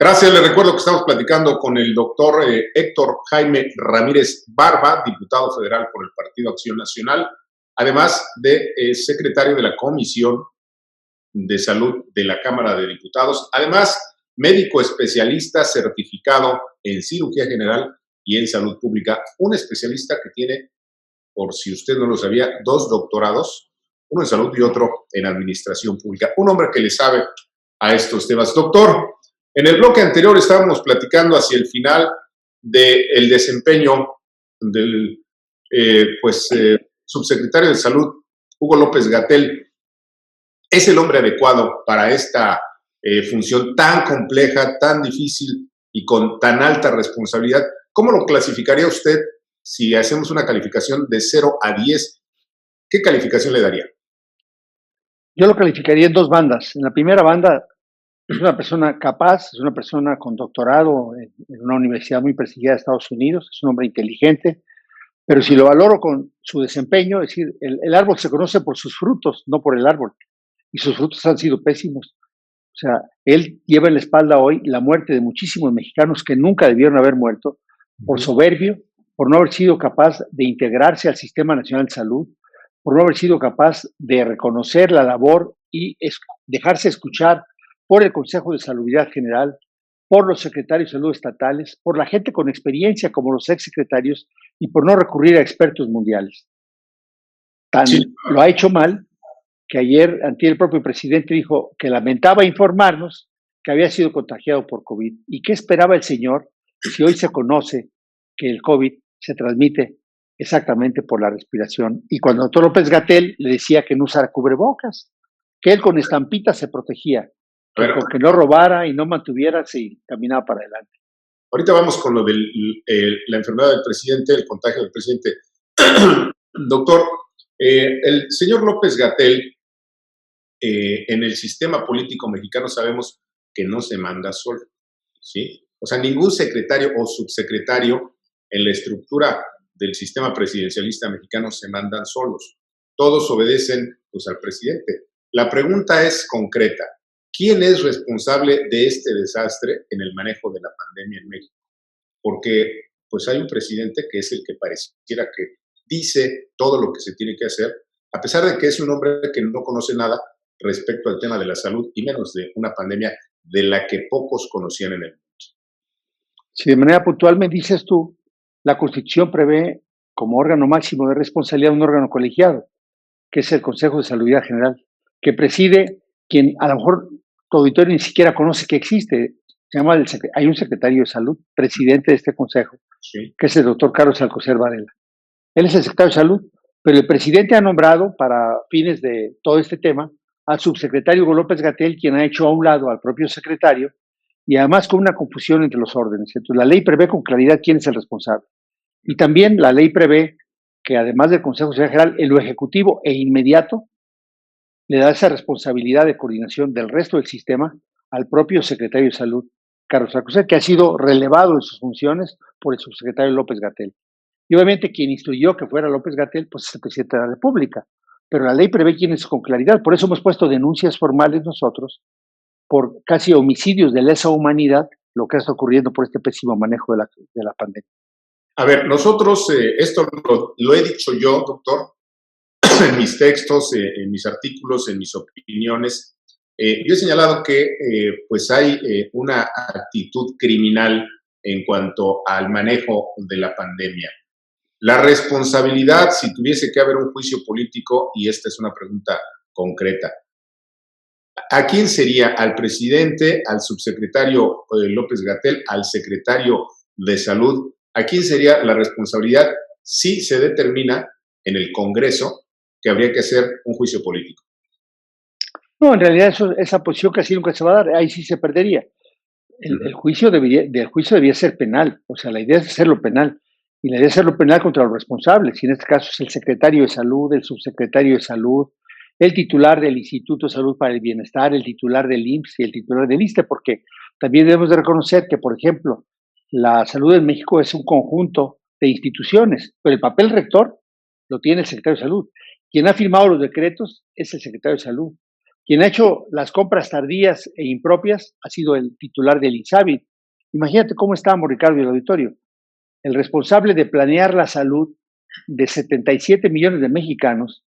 Gracias, le recuerdo que estamos platicando con el doctor Héctor Jaime Ramírez Barba, diputado federal por el Partido Acción Nacional, además de secretario de la Comisión de Salud de la Cámara de Diputados, además médico especialista certificado en cirugía general y en salud pública, un especialista que tiene, por si usted no lo sabía, 2 doctorados, uno en salud y otro en administración pública, un hombre que le sabe a estos temas. Doctor, en el bloque anterior estábamos platicando hacia el final del desempeño del subsecretario de Salud, Hugo López-Gatell. ¿Es el hombre adecuado para esta función tan compleja, tan difícil y con tan alta responsabilidad? ¿Cómo lo clasificaría usted si hacemos una calificación de 0 a 10? ¿Qué calificación le daría? Yo lo calificaría en 2 bandas. En la primera banda, es una persona capaz, es una persona con doctorado en una universidad muy prestigiada de Estados Unidos, es un hombre inteligente, pero si lo valoro con su desempeño, es decir, el árbol se conoce por sus frutos, no por el árbol, y sus frutos han sido pésimos. O sea, él lleva en la espalda hoy la muerte de muchísimos mexicanos que nunca debieron haber muerto por soberbio, por no haber sido capaz de integrarse al Sistema Nacional de Salud, por no haber sido capaz de reconocer la labor y dejarse escuchar por el Consejo de Salubridad General, por los secretarios de salud estatales, por la gente con experiencia como los exsecretarios y por no recurrir a expertos mundiales. Sí. Lo ha hecho mal que antier el propio presidente dijo que lamentaba informarnos que había sido contagiado por COVID. ¿Y qué esperaba el señor si hoy se conoce que el COVID se transmite exactamente por la respiración? Y cuando el doctor López-Gatell le decía que no usara cubrebocas, que él con estampitas se protegía, que con que no robara y no mantuviera, se caminaba para adelante. Ahorita vamos con lo de la enfermedad del presidente, el contagio del presidente. Doctor, el señor López-Gatell, en el sistema político mexicano sabemos que no se manda solo, ¿sí? O sea, ningún secretario o subsecretario en la estructura del sistema presidencialista mexicano se mandan solos. Todos obedecen, pues, al presidente. La pregunta es concreta. ¿Quién es responsable de este desastre en el manejo de la pandemia en México? Porque, pues, hay un presidente que es el que pareciera que dice todo lo que se tiene que hacer, a pesar de que es un hombre que no conoce nada respecto al tema de la salud y menos de una pandemia de la que pocos conocían en el mundo. Si de manera puntual me dices tú, la Constitución prevé como órgano máximo de responsabilidad un órgano colegiado, que es el Consejo de Salubridad General, que preside quien a lo mejor tu auditorio ni siquiera conoce que existe. Hay un secretario de salud, presidente de este consejo, Sí. que es el doctor Carlos Alcocer Varela. Él es el secretario de salud, pero el presidente ha nombrado para fines de todo este tema al subsecretario Hugo López-Gatell, quien ha hecho a un lado al propio secretario y además con una confusión entre los órdenes. Entonces, la ley prevé con claridad quién es el responsable. Y también la ley prevé que además del Consejo de Seguridad General, en lo ejecutivo e inmediato, le da esa responsabilidad de coordinación del resto del sistema al propio secretario de Salud, Carlos Alcocer, que ha sido relevado en sus funciones por el subsecretario López-Gatell. Y obviamente quien instruyó que fuera López-Gatell, pues es el presidente de la República. Pero la ley prevé quién es con claridad. Por eso hemos puesto denuncias formales nosotros por casi homicidios de lesa humanidad, lo que está ocurriendo por este pésimo manejo de la pandemia. A ver, nosotros, esto lo he dicho yo, doctor, en mis textos, en mis artículos, en mis opiniones. Yo he señalado que pues hay una actitud criminal en cuanto al manejo de la pandemia. La responsabilidad, si tuviese que haber un juicio político, y esta es una pregunta concreta, ¿a quién sería? ¿Al presidente, al subsecretario López-Gatell, al secretario de Salud? ¿A quién sería la responsabilidad si se determina en el Congreso que habría que hacer un juicio político? No, en realidad esa posición casi nunca se va a dar, ahí sí se perdería. El juicio debía ser penal, o sea, la idea es hacerlo penal, y la idea es hacerlo penal contra los responsables, y en este caso es el secretario de Salud, el subsecretario de Salud, el titular del Instituto de Salud para el Bienestar, el titular del IMSS y el titular del ISSSTE, porque también debemos de reconocer que, por ejemplo, la salud en México es un conjunto de instituciones, pero el papel rector lo tiene el secretario de Salud. Quien ha firmado los decretos es el secretario de Salud. Quien ha hecho las compras tardías e impropias ha sido el titular del INSABI. Imagínate cómo estábamos, Ricardo, y el auditorio. El responsable de planear la salud de 77 millones de mexicanos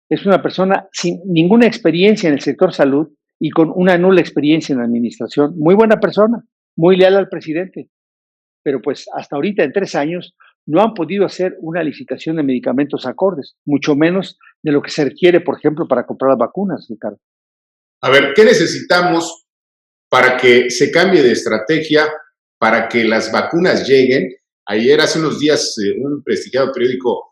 es una persona sin ninguna experiencia en el sector salud y con una nula experiencia en la administración. Muy buena persona, muy leal al presidente, pero pues hasta ahorita en 3 años no han podido hacer una licitación de medicamentos acordes, mucho menos de lo que se requiere, por ejemplo, para comprar las vacunas, Ricardo. A ver, ¿qué necesitamos para que se cambie de estrategia, para que las vacunas lleguen? Ayer, hace unos días, un prestigiado periódico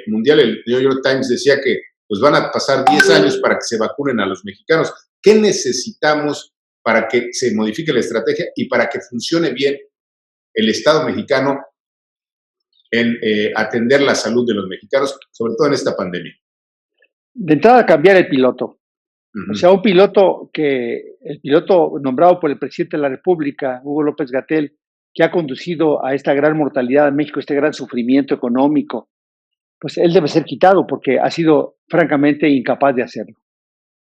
mundial, el New York Times, decía que pues van a pasar 10 años para que se vacunen a los mexicanos. ¿Qué necesitamos para que se modifique la estrategia y para que funcione bien el Estado mexicano en atender la salud de los mexicanos, sobre todo en esta pandemia? De entrada, cambiar el piloto. O sea, Uh-huh. el piloto nombrado por el presidente de la República, Hugo López Gatell, que ha conducido a esta gran mortalidad en México, este gran sufrimiento económico, pues él debe ser quitado porque ha sido francamente incapaz de hacerlo.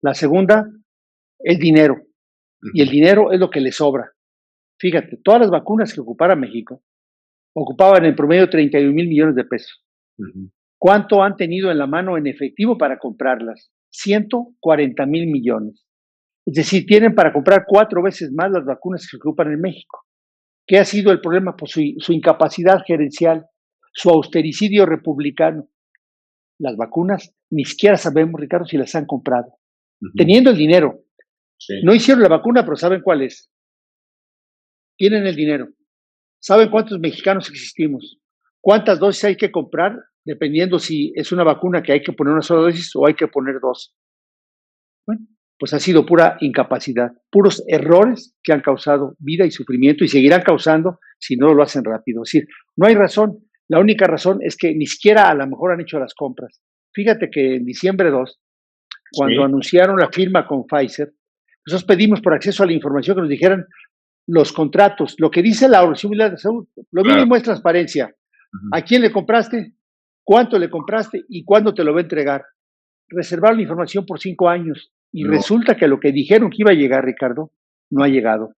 La segunda, el dinero. Y el dinero es lo que le sobra. Fíjate, todas las vacunas que ocupara México ocupaban en promedio 31 mil millones de pesos. Uh-huh. ¿Cuánto han tenido en la mano en efectivo para comprarlas? 140 mil millones. Es decir, tienen para comprar 4 veces más las vacunas que se ocupan en México. ¿Qué ha sido el problema? Pues su incapacidad gerencial, su austericidio republicano. Las vacunas ni siquiera sabemos, Ricardo, si las han comprado. Uh-huh. Teniendo el dinero. Sí. No hicieron la vacuna, pero saben cuál es. Tienen el dinero. Saben cuántos mexicanos existimos. Cuántas dosis hay que comprar, dependiendo si es una vacuna que hay que poner una sola dosis o hay que poner dos. Bueno, pues ha sido pura incapacidad, puros errores que han causado vida y sufrimiento y seguirán causando si no lo hacen rápido. Es decir, no hay razón. La única razón es que ni siquiera a lo mejor han hecho las compras. Fíjate que en diciembre 2, cuando anunciaron la firma con Pfizer, nosotros pedimos por acceso a la información que nos dijeran los contratos, lo que dice la Organización Mundial de Salud. Lo mínimo es transparencia. ¿A quién le compraste? ¿Cuánto le compraste? ¿Y cuándo te lo va a entregar? Reservaron la información por 5 años y resulta que lo que dijeron que iba a llegar, Ricardo, no ha llegado.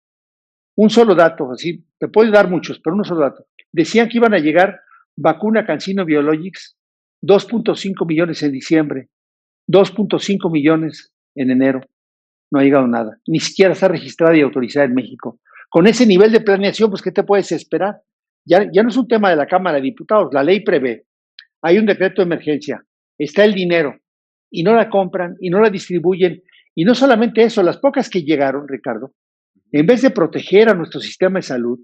Un solo dato, así, te puedo dar muchos, pero un solo dato. Decían que iban a llegar vacuna CanSino Biologics, 2.5 millones en diciembre, 2.5 millones en enero. No ha llegado nada. Ni siquiera está registrada y autorizada en México. Con ese nivel de planeación, pues, ¿qué te puedes esperar? Ya no es un tema de la Cámara de Diputados. La ley prevé. Hay un decreto de emergencia. Está el dinero. Y no la compran y no la distribuyen. Y no solamente eso, las pocas que llegaron, Ricardo, en vez de proteger a nuestro sistema de salud,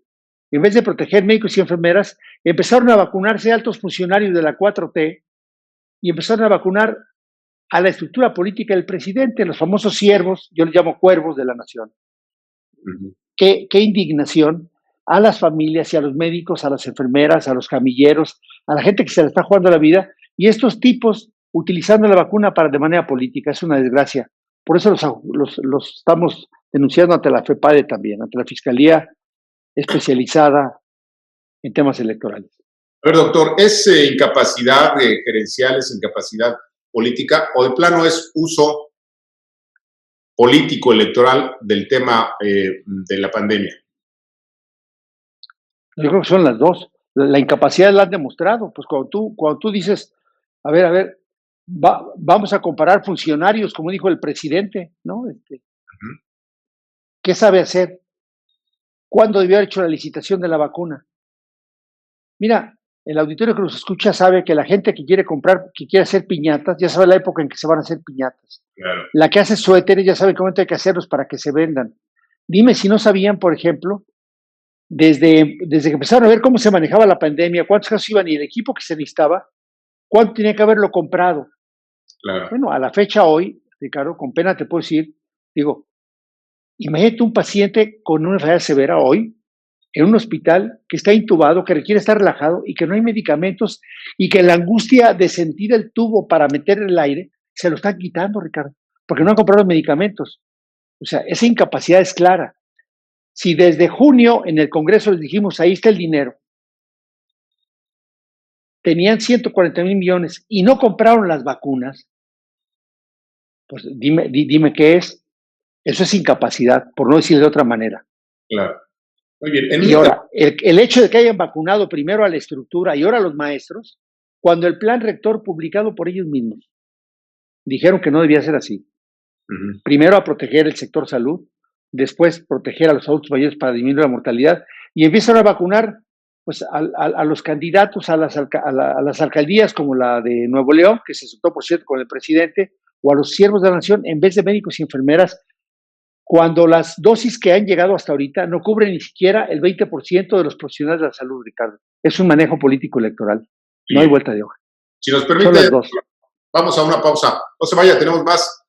en vez de proteger médicos y enfermeras, empezaron a vacunarse altos funcionarios de la 4T y empezaron a vacunar a la estructura política del presidente, los famosos siervos, yo les llamo cuervos de la nación. Uh-huh. Qué indignación a las familias y a los médicos, a las enfermeras, a los camilleros, a la gente que se le está jugando la vida, y estos tipos utilizando la vacuna de manera política. Es una desgracia. Por eso los estamos denunciando ante la FEPADE también, ante la Fiscalía Especializada en Temas Electorales. A ver, doctor, ¿es incapacidad gerencial, es incapacidad política o de plano es uso político electoral del tema de la pandemia? Yo creo que son las dos. La incapacidad la han demostrado. Pues cuando tú dices, a ver, vamos a comparar funcionarios, como dijo el presidente, ¿no? Uh-huh. ¿Qué sabe hacer? ¿Cuándo debió haber hecho la licitación de la vacuna? Mira, el auditorio que nos escucha sabe que la gente que quiere comprar, que quiere hacer piñatas, ya sabe la época en que se van a hacer piñatas. Claro. La que hace suéteres ya sabe cómo hay que hacerlos para que se vendan. Dime si no sabían, por ejemplo, desde que empezaron a ver cómo se manejaba la pandemia, cuántos casos iban y el equipo que se necesitaba, cuánto tenía que haberlo comprado. Claro. Bueno, a la fecha hoy, Ricardo, con pena te puedo decir, digo, imagínate un paciente con una enfermedad severa hoy, en un hospital que está intubado, que requiere estar relajado y que no hay medicamentos y que la angustia de sentir el tubo para meter el aire se lo están quitando, Ricardo, porque no han comprado medicamentos. O sea, esa incapacidad es clara. Si desde junio en el Congreso les dijimos, ahí está el dinero, tenían 140 mil millones y no compraron las vacunas, Pues dime qué es. Eso es incapacidad, por no decir de otra manera. Claro. Muy bien. Y ahora, el hecho de que hayan vacunado primero a la estructura y ahora a los maestros, cuando el plan rector publicado por ellos mismos dijeron que no debía ser así. Primero a proteger el sector salud, después proteger a los adultos mayores para disminuir la mortalidad, y empiezan a vacunar pues, a los candidatos a las alcaldías como la de Nuevo León, que se soltó, por cierto, con el presidente, o a los siervos de la nación, en vez de médicos y enfermeras, cuando las dosis que han llegado hasta ahorita no cubren ni siquiera el 20% de los profesionales de la salud, Ricardo. Es un manejo político electoral. No hay vuelta de hoja. Si nos permite, vamos a una pausa. No se vaya, tenemos más